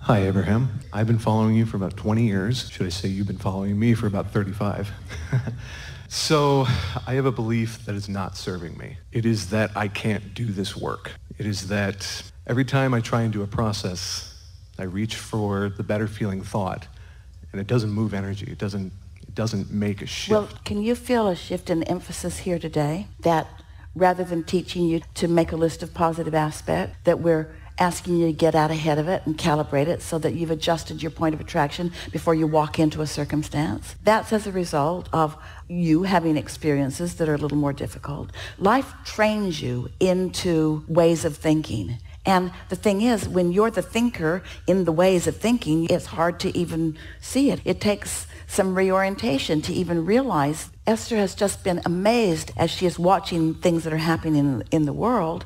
Hi, Abraham. I've been following you for about 20 years. Should I say you've been following me for about 35? So I have a belief that is not serving me. It is that I can't do this work. It is that every time I try and do a process, I reach for the better feeling thought, and it doesn't move energy. It doesn't make a shift. Well, can you feel a shift in emphasis here today? That rather than teaching you to make a list of positive aspects, that we're asking you to get out ahead of it and calibrate it so that you've adjusted your point of attraction before you walk into a circumstance. That's as a result of you having experiences that are a little more difficult. Life trains you into ways of thinking. And the thing is, when you're the thinker in the ways of thinking, it's hard to even see it. It takes some reorientation to even realize. Esther has just been amazed as she is watching things that are happening in the world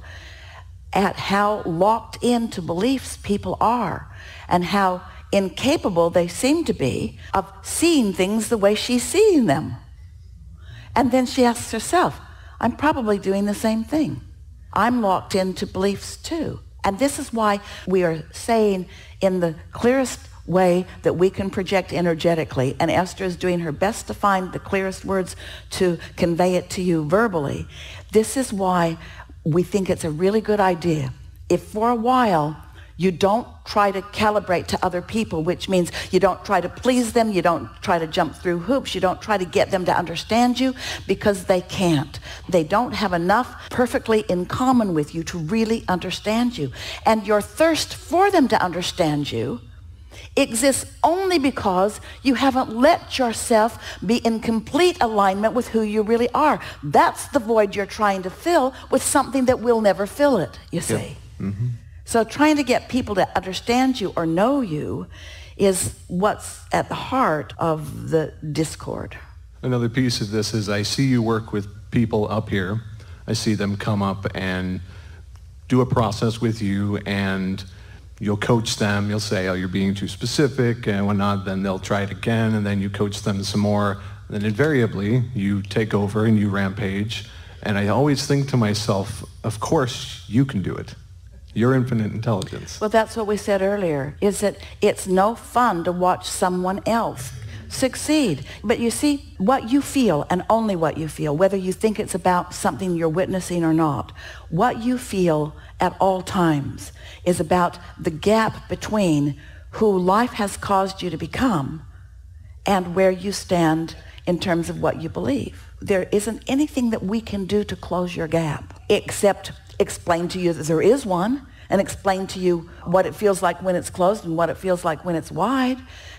at how locked into beliefs people are and how incapable they seem to be of seeing things the way she's seeing them. And then she asks herself, I'm probably doing the same thing. I'm locked into beliefs too. And this is why we are saying in the clearest way that we can project energetically, and Esther is doing her best to find the clearest words to convey it to you verbally. This is why we think it's a really good idea if for a while you don't try to calibrate to other people, which means you don't try to please them, you don't try to jump through hoops, you don't try to get them to understand you, because they can't. They don't have enough perfectly in common with you to really understand you. And your thirst for them to understand you exists only because you haven't let yourself be in complete alignment with who you really are. That's the void you're trying to fill with something that will never fill it, you see. Yep. Mm-hmm. So trying to get people to understand you or know you is what's at the heart of the discord. Another piece of this is I see you work with people up here. I see them come up and do a process with you, and you'll coach them. You'll say, oh, you're being too specific and whatnot. Then they'll try it again, and then you coach them some more. And then invariably, you take over and you rampage. And I always think to myself, of course you can do it. Your infinite intelligence. Well, that's what we said earlier, is that it's no fun to watch someone else succeed. But you see, what you feel, and only what you feel, whether you think it's about something you're witnessing or not, what you feel at all times is about the gap between who life has caused you to become and where you stand in terms of what you believe. There isn't anything that we can do to close your gap except explain to you that there is one, and explain to you what it feels like when it's closed and what it feels like when it's wide,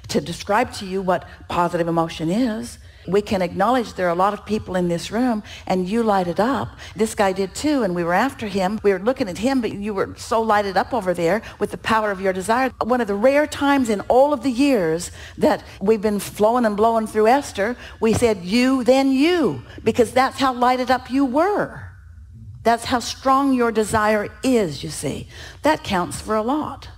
to describe to you what positive emotion is. We can acknowledge there are a lot of people in this room, and you light it up. This guy did too, and we were after him. We were looking at him, but you were so lighted up over there with the power of your desire. One of the rare times in all of the years that we've been flowing and blowing through Esther, we said you, then you, because that's how lighted up you were. That's how strong your desire is, you see. That counts for a lot.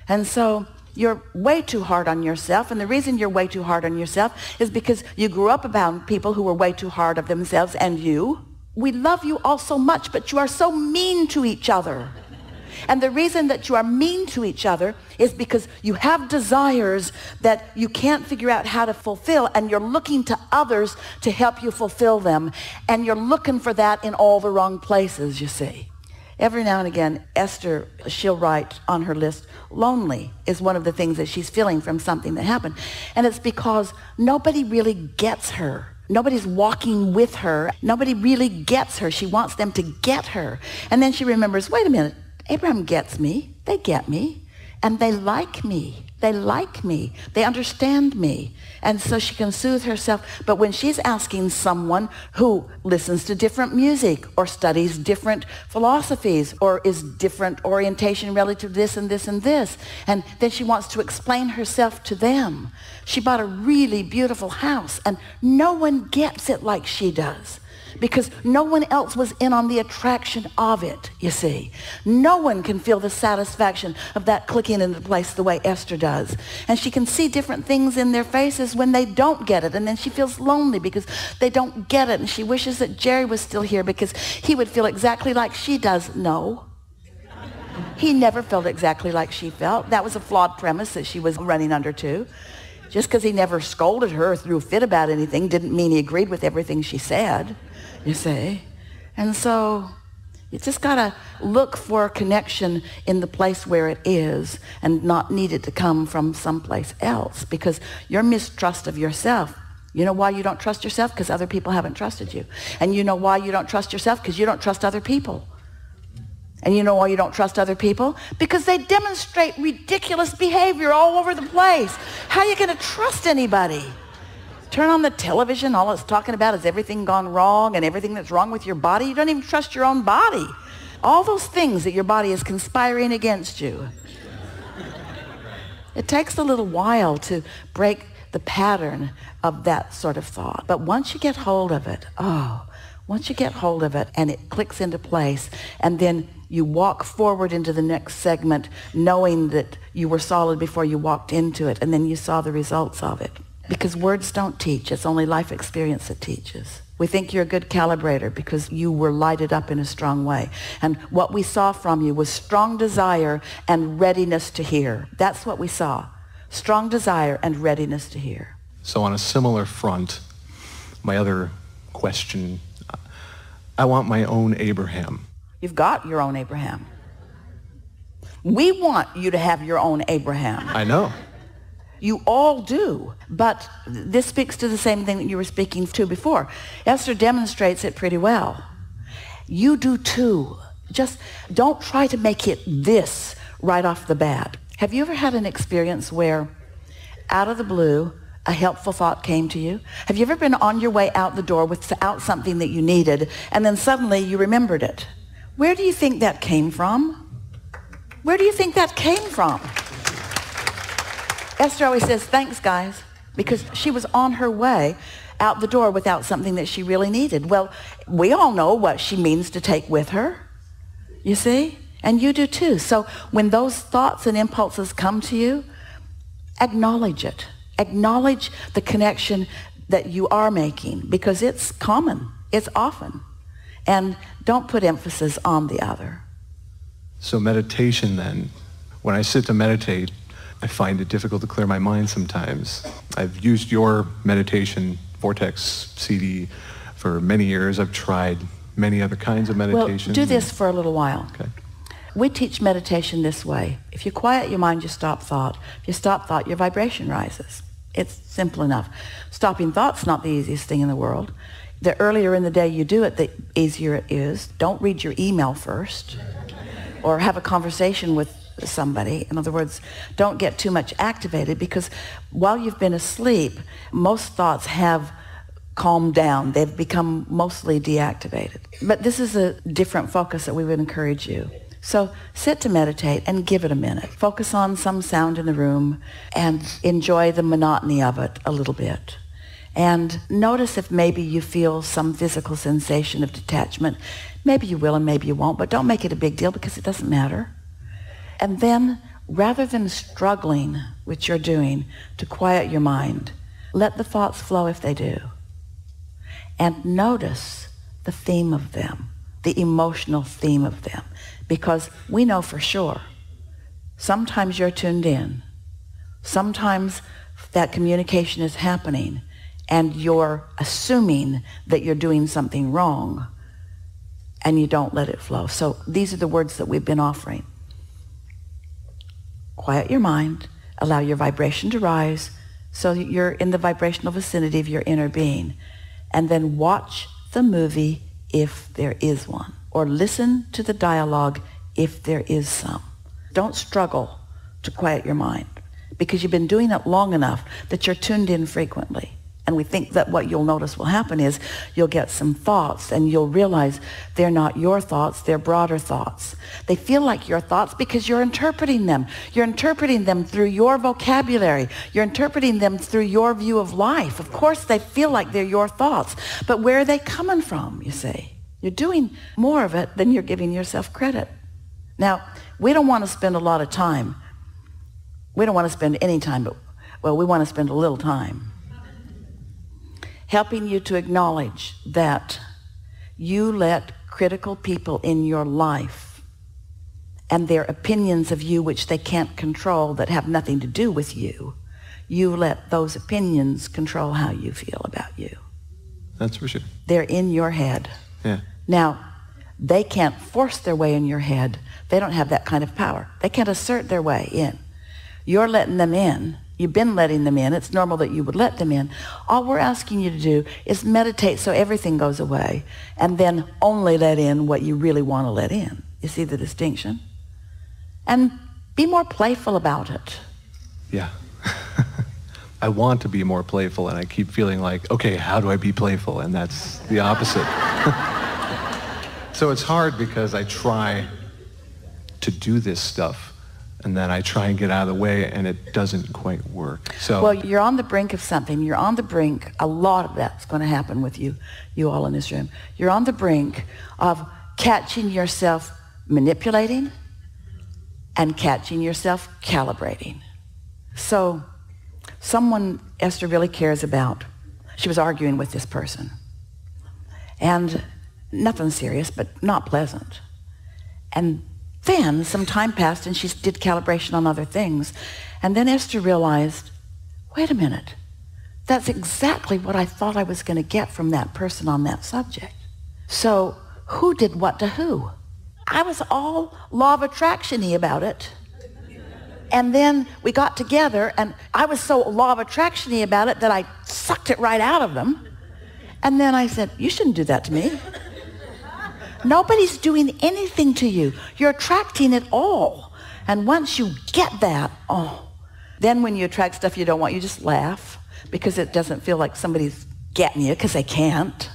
And so you're way too hard on yourself, and the reason you're way too hard on yourself is because you grew up around people who were way too hard of themselves, and you. We love you all so much, but you are so mean to each other. And the reason that you are mean to each other is because you have desires that you can't figure out how to fulfill, and you're looking to others to help you fulfill them. And you're looking for that in all the wrong places, you see. Every now and again, Esther, she'll write on her list, lonely is one of the things that she's feeling from something that happened. And it's because nobody really gets her. Nobody's walking with her. Nobody really gets her. She wants them to get her. And then she remembers, wait a minute, Abraham gets me. They get me. And they like me. They like me. They understand me. And so she can soothe herself. But when she's asking someone who listens to different music or studies different philosophies or is different orientation relative to this and this and this, and then she wants to explain herself to them. She bought a really beautiful house, and no one gets it like she does, because no one else was in on the attraction of it, you see. No one can feel the satisfaction of that clicking into place the way Esther does. And she can see different things in their faces when they don't get it. And then she feels lonely because they don't get it. And she wishes that Jerry was still here because he would feel exactly like she does. No. He never felt exactly like she felt. That was a flawed premise that she was running under too. Just because he never scolded her or threw a fit about anything didn't mean he agreed with everything she said, you see. And so you just got to look for a connection in the place where it is and not need it to come from someplace else, because your mistrust of yourself, you know why you don't trust yourself? Because other people haven't trusted you. And you know why you don't trust yourself? Because you don't trust other people. And you know why you don't trust other people? Because they demonstrate ridiculous behavior all over the place. How are you going to trust anybody? Turn on the television, all it's talking about is everything gone wrong and everything that's wrong with your body. You don't even trust your own body. All those things that your body is conspiring against you. It takes a little while to break the pattern of that sort of thought. But once you get hold of it, once you get hold of it and it clicks into place, and then you walk forward into the next segment knowing that you were solid before you walked into it, and then you saw the results of it. Because words don't teach. It's only life experience that teaches. We think you're a good calibrator because you were lighted up in a strong way. And what we saw from you was strong desire and readiness to hear. That's what we saw. Strong desire and readiness to hear. So on a similar front, my other question, I want my own Abraham. You've got your own Abraham. We want you to have your own Abraham. I know. You all do. But this speaks to the same thing that you were speaking to before. Esther demonstrates it pretty well. You do too. Just don't try to make it this right off the bat. Have you ever had an experience where out of the blue a helpful thought came to you? Have you ever been on your way out the door without something that you needed, and then suddenly you remembered it? Where do you think that came from? Where do you think that came from? Esther always says, thanks, guys, because she was on her way out the door without something that she really needed. Well, we all know what she means to take with her, you see? And you do too. So when those thoughts and impulses come to you, acknowledge it. Acknowledge the connection that you are making, because it's common, it's often. And don't put emphasis on the other. So meditation then, when I sit to meditate, I find it difficult to clear my mind sometimes. I've used your meditation Vortex CD for many years. I've tried many other kinds of meditation. Well, do this for a little while. Okay. We teach meditation this way. If you quiet your mind, you stop thought. If you stop thought, your vibration rises. It's simple enough. Stopping thought's not the easiest thing in the world. The earlier in the day you do it, the easier it is. Don't read your email first or have a conversation with somebody. In other words, don't get too much activated, because while you've been asleep, most thoughts have calmed down. They've become mostly deactivated. But this is a different focus that we would encourage you. So sit to meditate and give it a minute. Focus on some sound in the room and enjoy the monotony of it a little bit. And notice if maybe you feel some physical sensation of detachment. Maybe you will and maybe you won't, but don't make it a big deal, because it doesn't matter. And then, rather than struggling, which you're doing, to quiet your mind, let the thoughts flow if they do. And notice the theme of them, the emotional theme of them. Because we know for sure, sometimes you're tuned in. Sometimes that communication is happening and you're assuming that you're doing something wrong and you don't let it flow. So these are the words that we've been offering. Quiet your mind, allow your vibration to rise so that you're in the vibrational vicinity of your inner being. And then watch the movie if there is one, or listen to the dialogue if there is some. Don't struggle to quiet your mind, because you've been doing it long enough that you're tuned in frequently. And we think that what you'll notice will happen is you'll get some thoughts and you'll realize they're not your thoughts, they're broader thoughts. They feel like your thoughts because you're interpreting them. You're interpreting them through your vocabulary. You're interpreting them through your view of life. Of course, they feel like they're your thoughts, but where are they coming from, you see? You're doing more of it than you're giving yourself credit. Now, we don't want to spend a lot of time. We don't want to spend any time, but, well, we want to spend a little time helping you to acknowledge that you let critical people in your life and their opinions of you which they can't control that have nothing to do with you, you let those opinions control how you feel about you. That's for sure. They're in your head. Yeah. Now, they can't force their way in your head. They don't have that kind of power. They can't assert their way in. You're letting them in. You've been letting them in. It's normal that you would let them in. All we're asking you to do is meditate so everything goes away, and then only let in what you really want to let in. You see the distinction? And be more playful about it. Yeah. I want to be more playful, and I keep feeling like, okay, how do I be playful? And that's the opposite. So it's hard because I try to do this stuff, and then I try and get out of the way, and it doesn't quite work. So, well, you're on the brink of something. You're on the brink. A lot of that's going to happen with you all in this room. You're on the brink of catching yourself manipulating and catching yourself calibrating. So someone Esther really cares about, she was arguing with this person. And nothing serious, but not pleasant. And then some time passed and she did calibration on other things. And then Esther realized, wait a minute, that's exactly what I thought I was going to get from that person on that subject. So who did what to who? I was all law of attraction-y about it. And then we got together and I was so law of attraction-y about it that I sucked it right out of them. And then I said, you shouldn't do that to me. Nobody's doing anything to you. You're attracting it all. And once you get that, then when you attract stuff you don't want, you just laugh because it doesn't feel like somebody's getting you because they can't.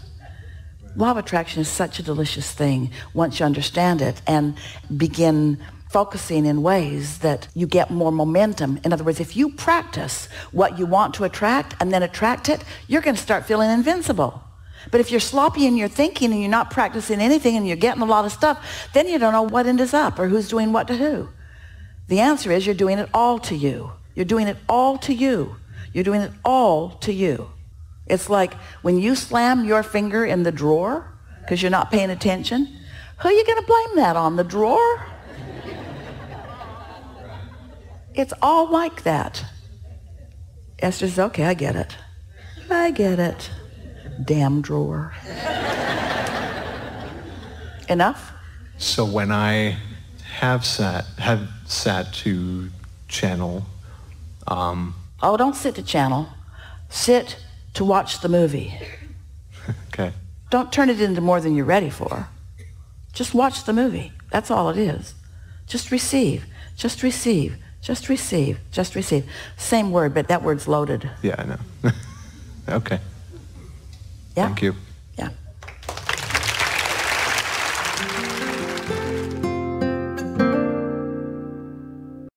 Law of attraction is such a delicious thing once you understand it and begin focusing in ways that you get more momentum. In other words, if you practice what you want to attract and then attract it, you're going to start feeling invincible. But if you're sloppy in your thinking and you're not practicing anything and you're getting a lot of stuff, then you don't know what end is up or who's doing what to who. The answer is you're doing it all to you. You're doing it all to you. You're doing it all to you. It's like when you slam your finger in the drawer because you're not paying attention, who are you going to blame that on, the drawer? It's all like that. Esther says, okay, I get it. I get it. Damn drawer. Enough? So when I have sat to channel, don't sit to channel. Sit to watch the movie. Okay. Don't turn it into more than you're ready for. Just watch the movie. That's all it is. Just receive. Just receive. Just receive. Just receive. Same word, but that word's loaded. Yeah, I know. Okay. Yeah? Thank you.